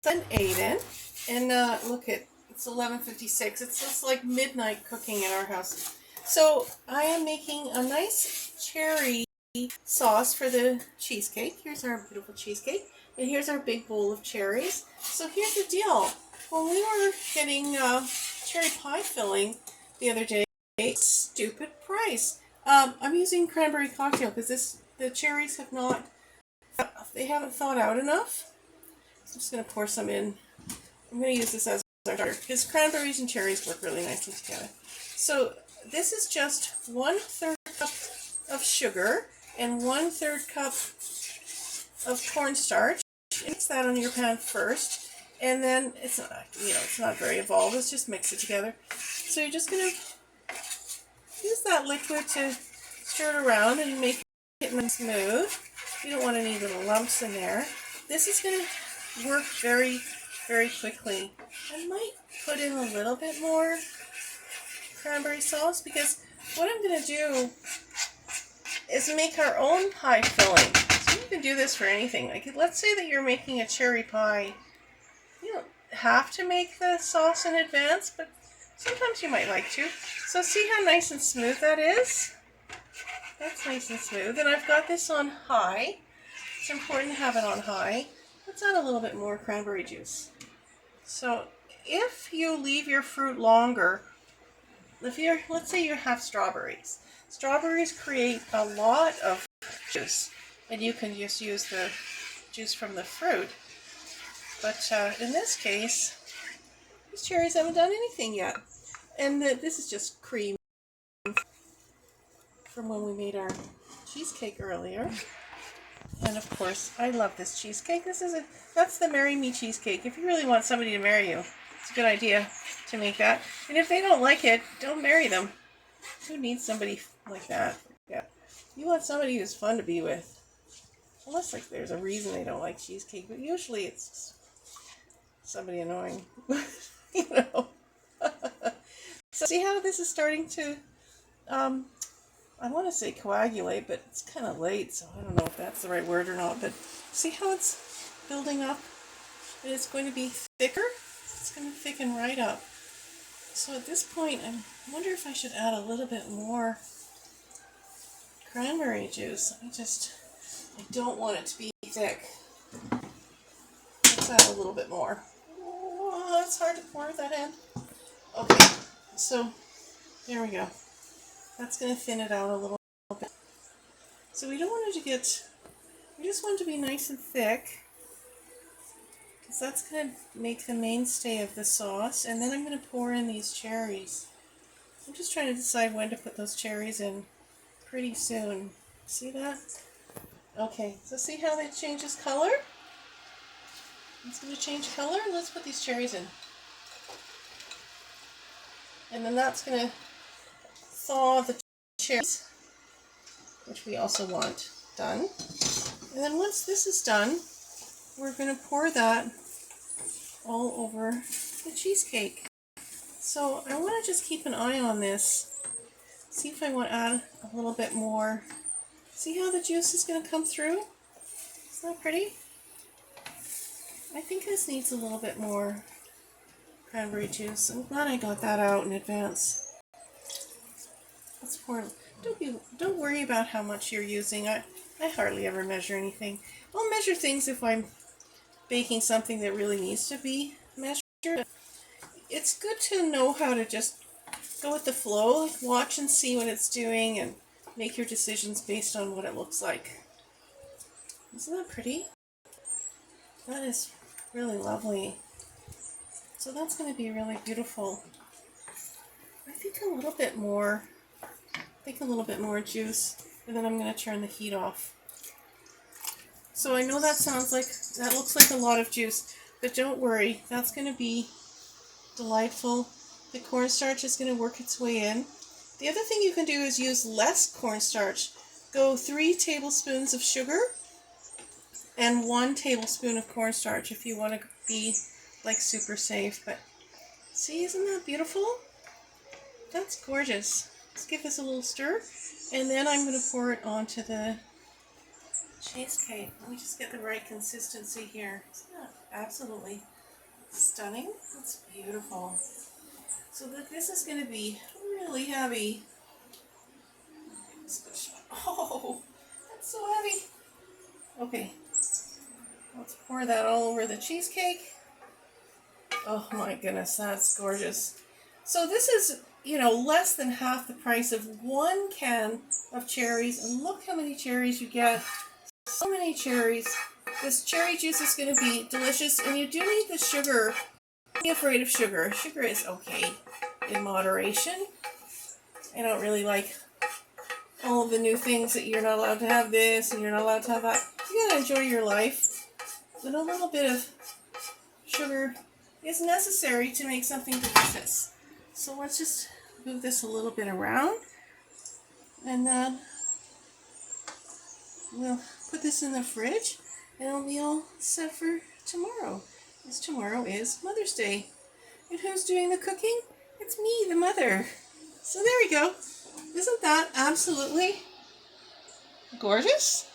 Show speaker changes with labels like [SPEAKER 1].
[SPEAKER 1] Aiden, and look at it's 11:56. It's just like midnight cooking in our house. So I am making a nice cherry sauce for the cheesecake. Here's our beautiful cheesecake, and here's our big bowl of cherries. So here's the deal. When we were getting cherry pie filling the other day, stupid price. I'm using cranberry cocktail because the cherries haven't thawed out enough. So I'm just going to pour some in. I'm going to use this as our starter because cranberries and cherries work really nicely together. So this is just 1/3 cup of sugar and 1/3 cup of cornstarch. Mix that on your pan first, and then it's not very involved. Let's just mix it together. So you're just going to use that liquid to stir it around and make it nice and smooth. You don't want any little lumps in there. This is going to work very, very quickly. I might put in a little bit more cranberry sauce because what I'm going to do is make our own pie filling. So you can do this for anything. Like, let's say that you're making a cherry pie. You don't have to make the sauce in advance, but sometimes you might like to. So see how nice and smooth that is? That's nice and smooth. And I've got this on high. It's important to have it on high. Let's add a little bit more cranberry juice. So if you leave your fruit longer, let's say you have strawberries. Strawberries create a lot of juice, and you can just use the juice from the fruit. But in this case, these cherries haven't done anything yet. And this is just cream from when we made our cheesecake earlier. And of course, I love this cheesecake. That's the Marry Me cheesecake. If you really want somebody to marry you, it's a good idea to make that. And if they don't like it, don't marry them. Who needs somebody like that? Yeah. You want somebody who's fun to be with. Unless there's a reason they don't like cheesecake, but usually it's just somebody annoying. You know. So see how this is starting to I want to say coagulate, but it's kind of late, so I don't know if that's the right word or not. But see how it's building up? And it's going to be thicker. It's going to thicken right up. So at this point, I wonder if I should add a little bit more cranberry juice. I don't want it to be thick. Let's add a little bit more. Oh, it's hard to pour at that end. Okay, so there we go. That's going to thin it out a little bit. So we don't want it to we just want it to be nice and thick, because that's going to make the mainstay of the sauce. And then I'm going to pour in these cherries. I'm just trying to decide when to put those cherries in pretty soon. See that? Okay, so see how that changes color? It's going to change color. Let's put these cherries in. And then that's going to thaw the cherries, which we also want done. And then once this is done, we're going to pour that all over the cheesecake. So I want to just keep an eye on this. See if I want to add a little bit more. See how the juice is going to come through? Isn't that pretty? I think this needs a little bit more cranberry juice. I'm glad I got that out in advance. Let's pour. Don't worry about how much you're using. I hardly ever measure anything. I'll measure things if I'm baking something that really needs to be measured. It's good to know how to just go with the flow, watch and see what it's doing, and make your decisions based on what it looks like. Isn't that pretty? That is really lovely. So that's going to be really beautiful. I think a little bit more. A little bit more juice, and then I'm going to turn the heat off. So I know that looks like a lot of juice, but don't worry, that's going to be delightful. The cornstarch is going to work its way in. The other thing you can do is use less cornstarch. Go 3 tablespoons of sugar and 1 tablespoon of cornstarch if you want to be super safe. But see, isn't that beautiful? That's gorgeous. Let's give this a little stir, and then I'm going to pour it onto the cheesecake. Let me just get the right consistency here. Isn't that absolutely Stunning. That's beautiful. So this is going to be really heavy. Oh, that's so heavy. Okay, let's pour that all over the cheesecake. Oh my goodness, that's gorgeous. So this is, less than half the price of one can of cherries. And look how many cherries you get. So many cherries. This cherry juice is going to be delicious. And you do need the sugar. Don't be afraid of sugar. Sugar is okay in moderation. I don't really like all of the new things that you're not allowed to have this and you're not allowed to have that. You gotta enjoy your life. But a little bit of sugar is necessary to make something delicious. So let's just move this a little bit around. And then we'll put this in the fridge and it'll be all set for tomorrow. Because tomorrow is Mother's Day. And who's doing the cooking? It's me, the mother. So there we go. Isn't that absolutely gorgeous?